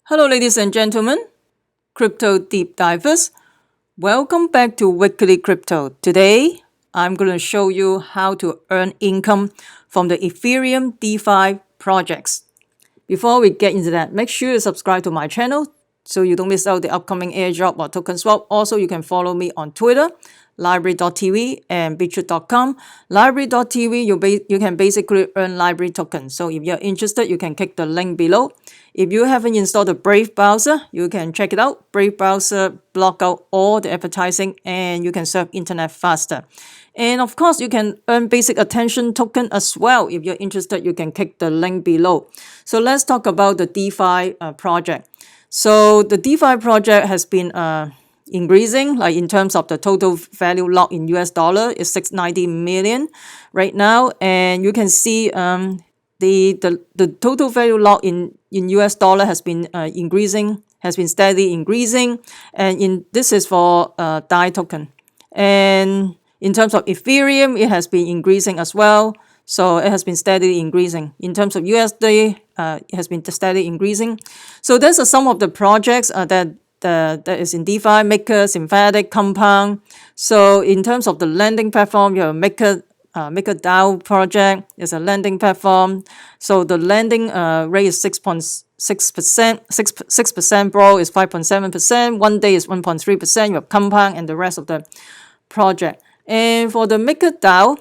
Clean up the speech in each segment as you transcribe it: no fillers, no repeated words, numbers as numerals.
Hello, ladies and gentlemen, crypto deep divers. Welcome back to Weekly Crypto. Today, I'm going to show you how to earn income from the Ethereum DeFi projects. Before we get into that, make sure you subscribe to my channel so you don't miss out the upcoming airdrop or token swap. Also, you can follow me on Twitter, library.tv and bitrate.com. Library.tv, you can basically earn library tokens. So if you're interested, you can click the link below. If you haven't installed the Brave browser, you can check it out. Brave browser block out all the advertising and you can surf internet faster. And of course, you can earn basic attention token as well. If you're interested, you can click the link below. So let's talk about the DeFi project. So the DeFi project has been increasing, like in terms of the total value locked in US dollar is 690 million right now. And you can see the total value locked in US dollar has been increasing, has been steadily increasing. And this is for DAI token. And in terms of Ethereum, it has been increasing as well. So it has been steadily increasing. In terms of USD, it has been steadily increasing. So those are some of the projects that is in DeFi: Maker, Synthetic, Compound. So in terms of the lending platform, you have MakerDAO project is a lending platform. So the lending rate is 6.6%, 6% bro is 5.7%, 1 day is 1.3%. You have Compound and the rest of the project. And for the MakerDAO,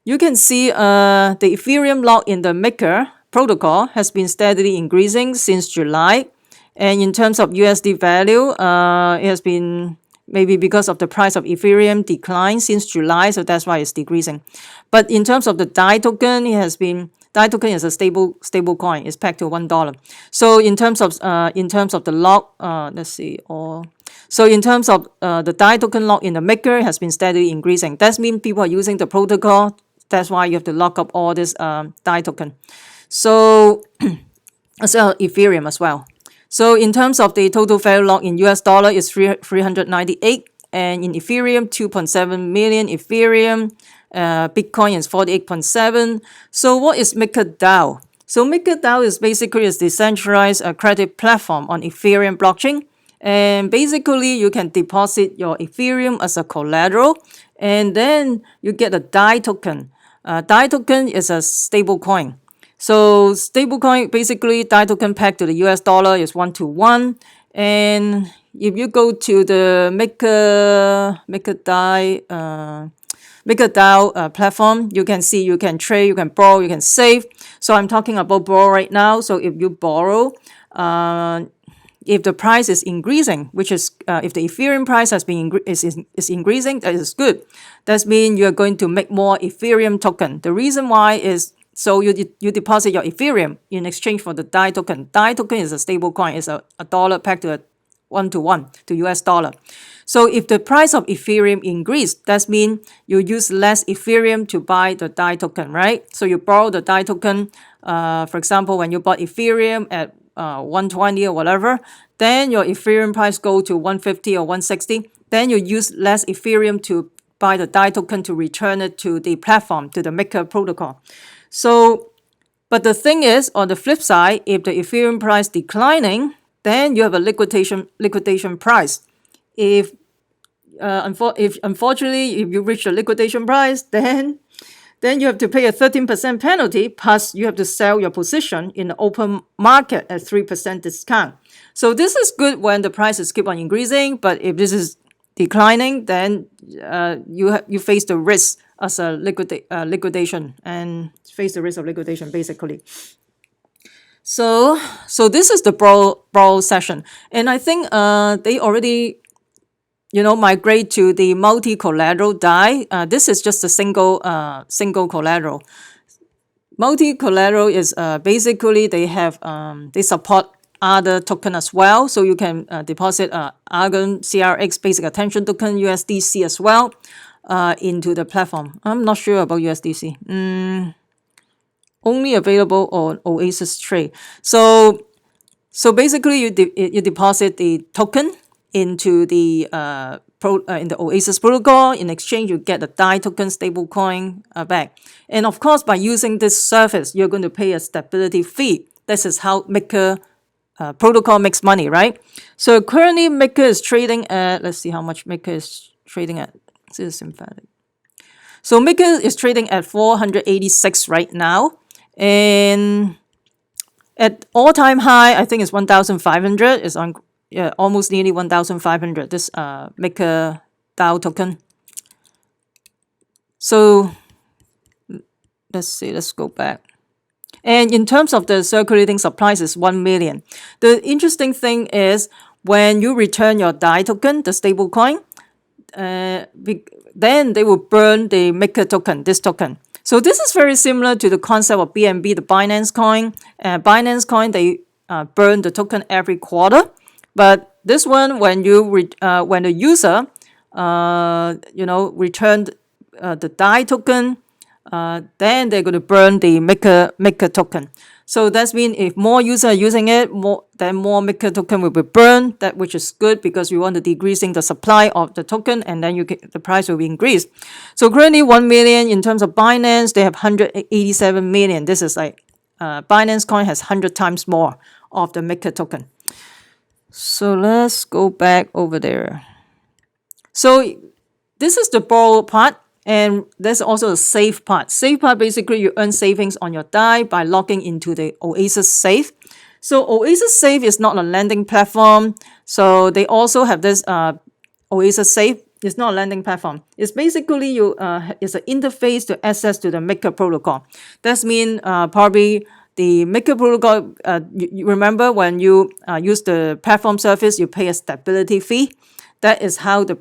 you can see the Ethereum lock in the Maker protocol has been steadily increasing since July. And in terms of USD value, it has been maybe because of the price of Ethereum decline since July, so that's why it's decreasing. But in terms of the DAI token, DAI token is a stable coin. It's pegged to $1. So in terms of the lock, let's see, so in terms of the DAI token lock in the Maker, it has been steadily increasing. That means people are using the protocol. That's why you have to lock up all this DAI token. So as well Ethereum as well. So in terms of the total value locked in US dollar is 398, and in Ethereum 2.7 million Ethereum. Bitcoin is 48.7. So what is MakerDAO? So MakerDAO is basically a decentralized credit platform on Ethereum blockchain. And basically, you can deposit your Ethereum as a collateral, and then you get a DAI token. DAI token is a stable coin. So stablecoin, basically DAI token pegged to the US dollar is 1 to 1. And if you go to the MakerDAO platform, you can see you can trade, you can borrow, you can save. So I'm talking about borrow right now. So if you borrow, if the price is increasing, which is if the Ethereum price has been is increasing, that is good. That means you're going to make more Ethereum token. The reason why is so you deposit your Ethereum in exchange for the DAI token. DAI token is a stable coin. It's a dollar pegged to a 1 to US dollar. So if the price of Ethereum increase, that means you use less Ethereum to buy the DAI token, right? So you borrow the DAI token, for example, when you bought Ethereum at 120 or whatever, then your Ethereum price go to 150 or 160. Then you use less Ethereum to buy the DAI token to return it to the platform, to the Maker protocol. So, but the thing is, on the flip side, if the Ethereum price declining, then you have a liquidation price. If unfortunately, if you reach the liquidation price, then you have to pay a 13% penalty, plus you have to sell your position in the open market at 3% discount. So this is good when the prices keep on increasing, but if this is declining, then you face the risk as a liquidation, and face the risk of liquidation basically. So this is the borrow session, and I think they already migrate to the multi-collateral DAI. This is just a single collateral. Multi-collateral is basically they support other token as well, so you can deposit Argon CRX basic attention token USDC as well into the platform. I'm not sure about USDC. Only available on Oasis trade. So basically you deposit the token into the in the Oasis protocol. In exchange, you get the DAI token stablecoin back. And of course, by using this service, you're going to pay a stability fee. This is how Maker protocol makes money, right? So currently Maker is trading at, let's see how much Maker is trading at. This is Synthetic. So Maker is trading at 486 right now. And at all-time high, I think it's 1,500. It's on almost nearly 1,500, this MakerDAO token. So let's see, let's go back. And in terms of the circulating supplies, is 1 million. The interesting thing is when you return your DAI token, the stable coin, then they will burn the Maker token, this token. So this is very similar to the concept of BNB, the Binance coin. Binance coin, they burn the token every quarter. But this one, when when the user, returned the DAI token, then they're going to burn the Maker token. So that means if more users are using it, then more Maker token will be burned, which is good because we want to decreasing the supply of the token, and then the price will be increased. So currently 1 million. In terms of Binance, they have 187 million. This is like Binance coin has 100 times more of the Maker token. So let's go back over there. So this is the borrow part. And there's also a safe part. Safe part, basically, you earn savings on your DAI by logging into the Oasis Safe. So Oasis Safe is not a lending platform. So they also have this Oasis Safe. It's not a lending platform. It's basically it's an interface to access to the Maker protocol. That means probably the Maker protocol, you remember when you use the platform service, you pay a stability fee. That is how the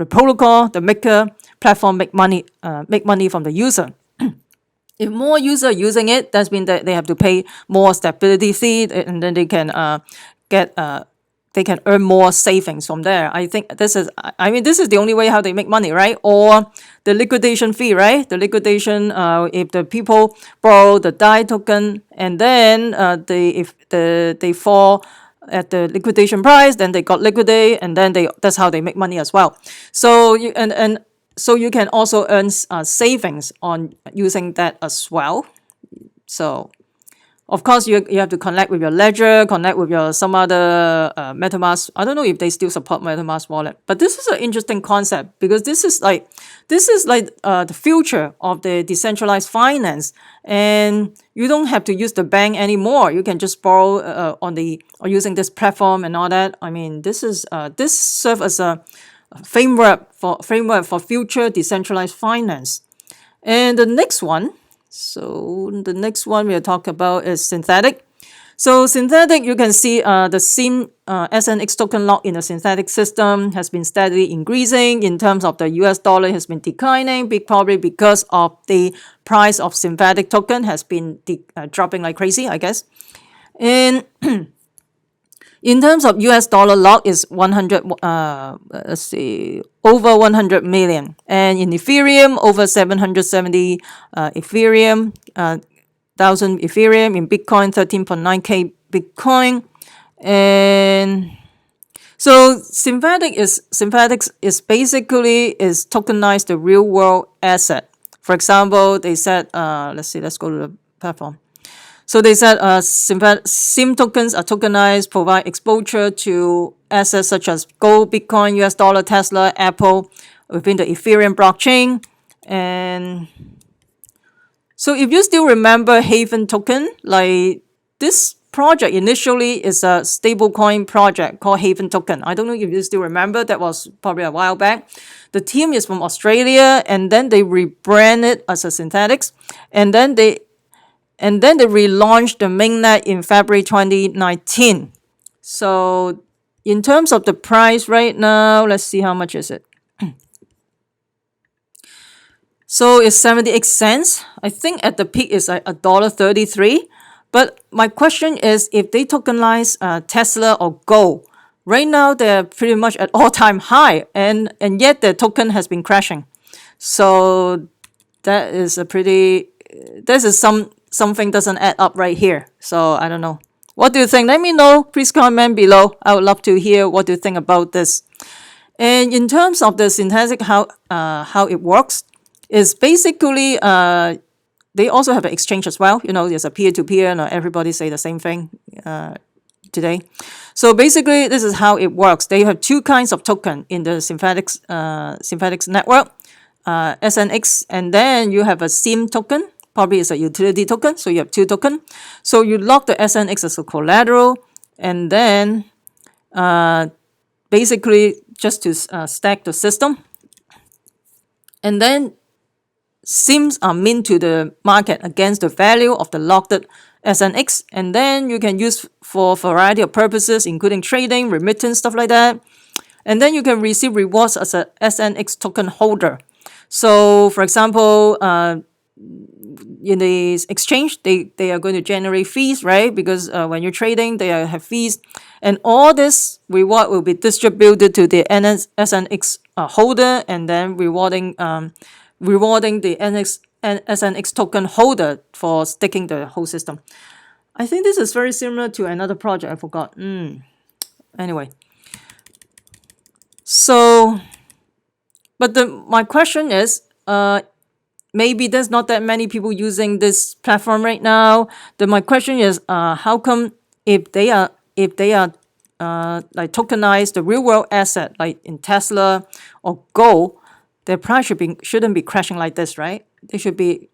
protocol, the Maker platform make money from the user. If more users are using it, that means that they have to pay more stability fee, and then they can earn more savings from there. I think this is the only way how they make money, right? Or the liquidation fee, right? The liquidation, if the people borrow the DAI token and then if they fall at the liquidation price, then they got liquidate, and then that's how they make money as well. So so you can also earn savings on using that as well. So of course you have to connect with your ledger, connect with your some other MetaMask. I don't know if they still support MetaMask wallet, but this is an interesting concept because this is like the future of the decentralized finance, and you don't have to use the bank anymore. You can just borrow or using this platform and all that. I mean, this serves as a framework for future decentralized finance. And the next one we'll talk about is Synthetic. So Synthetic, you can see the SIM SNX token lock in the Synthetic system has been steadily increasing. In terms of the US dollar, has been declining, probably because of the price of Synthetic token has been dropping like crazy, I guess. And in terms of US dollar lock is 100, over 100 million. And in Ethereum, over 770 Ethereum, 1,000 Ethereum. In Bitcoin, 13.9K Bitcoin. And so Synthetic is basically tokenized the real world asset. For example, they said, let's go to the platform. So they said SIM tokens are tokenized, provide exposure to assets such as gold, Bitcoin, US dollar, Tesla, Apple within the Ethereum blockchain. And so if you still remember Haven token, like this project initially is a stablecoin project called Haven token. I don't know if you still remember, that was probably a while back. The team is from Australia, and then they rebranded as a Synthetics, and then they relaunched the mainnet in February 2019. So in terms of the price right now, let's see how much is it. So it's 78 cents. I think at the peak is like $1.33. But my question is, if they tokenize Tesla or Gold, right now they're pretty much at all-time high, and yet the token has been crashing. So that is something doesn't add up right here. So I don't know. What do you think? Let me know. Please comment below. I would love to hear what you think about this. And in terms of the Synthetic, how it works is basically they also have an exchange as well. There's a peer-to-peer, and everybody say the same thing. today. So basically, this is how it works. They have two kinds of token in the synthetics network, SNX, and then you have a SIM token. Probably it's a utility token, so you have two tokens. So you lock the SNX as a collateral, and then basically just to stack the system. And then SIMs are mint to the market against the value of the locked SNX, and then you can use for a variety of purposes, including trading, remittance, stuff like that. And then you can receive rewards as a SNX token holder. So, for example, in the exchange, they are going to generate fees, right? Because when you're trading, they have fees. And all this reward will be distributed to the SNX holder, and then rewarding the SNX token holder for sticking the whole system. I think this is very similar to another project. I forgot. Anyway. So, but my question is, maybe there's not that many people using this platform right now. My question is, how come if they are like tokenize the real world asset like in Tesla or gold, their price shouldn't be crashing like this, right? They should be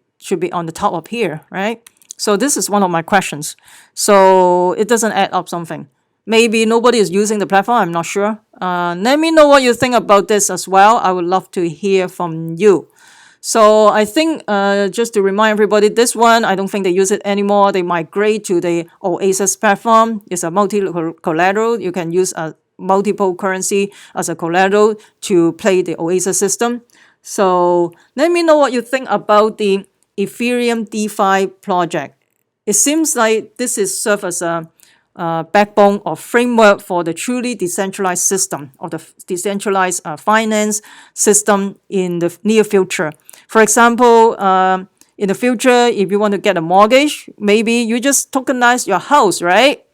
on the top of here, right? So this is one of my questions. So it doesn't add up something. Maybe nobody is using the platform. I'm not sure. Let me know what you think about this as well. I would love to hear from you. So I think just to remind everybody, this one, I don't think they use it anymore. They migrate to the Oasis platform. It's a multi-collateral. You can use a multiple currency as a collateral to play the Oasis system. So let me know what you think about the Ethereum DeFi project. It seems like this is serve as a backbone or framework for the truly decentralized system or the decentralized finance system in the near future. For example, in the future, if you want to get a mortgage, maybe you just tokenize your house, right?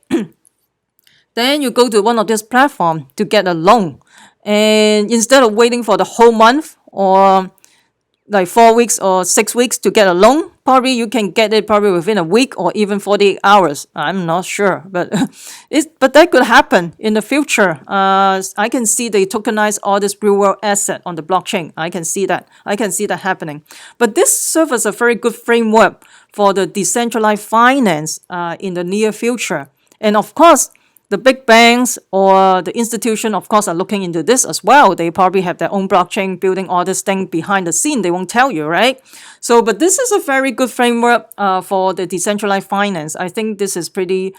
Then you go to one of these platforms to get a loan. And instead of waiting for the whole month or like 4 weeks or 6 weeks to get a loan, probably you can get it probably within a week or even 48 hours. I'm not sure, but but that could happen in the future. I can see they tokenize all this real world asset on the blockchain. I can see that happening. But this serves as a very good framework for the decentralized finance in the near future. And of course, the big banks or the institution, of course, are looking into this as well. They probably have their own blockchain building all this thing behind the scene. They won't tell you, right? So, but this is a very good framework for the decentralized finance. I think this is pretty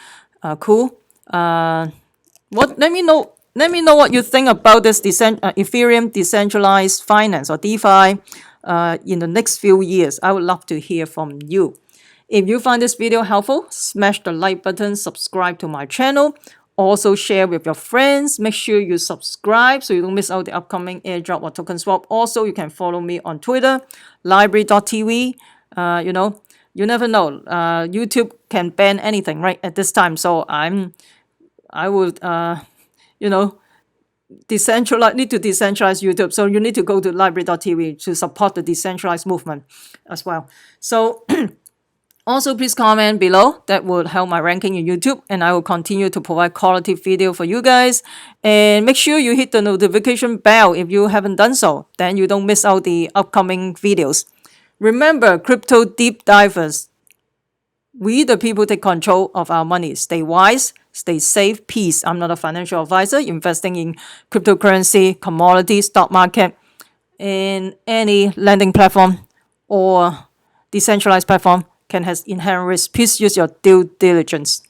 cool. Let me know what you think about this Ethereum decentralized finance or DeFi in the next few years. I would love to hear from you. If you find this video helpful, smash the like button, subscribe to my channel. Also share with your friends. Make sure you subscribe so you don't miss out the upcoming airdrop or token swap. Also, you can follow me on Twitter, library.tv. You never know. YouTube can ban anything right at this time. So I would need to decentralize YouTube. So you need to go to library.tv to support the decentralized movement as well. So also, please comment below. That would help my ranking in YouTube, and I will continue to provide quality video for you guys. And make sure you hit the notification bell if you haven't done so. Then you don't miss out the upcoming videos. Remember, crypto deep divers, we the people take control of our money. Stay wise, stay safe, peace. I'm not a financial advisor investing in cryptocurrency, commodity, stock market, in any lending platform or decentralized platform can has inherent risk. Please use your due diligence.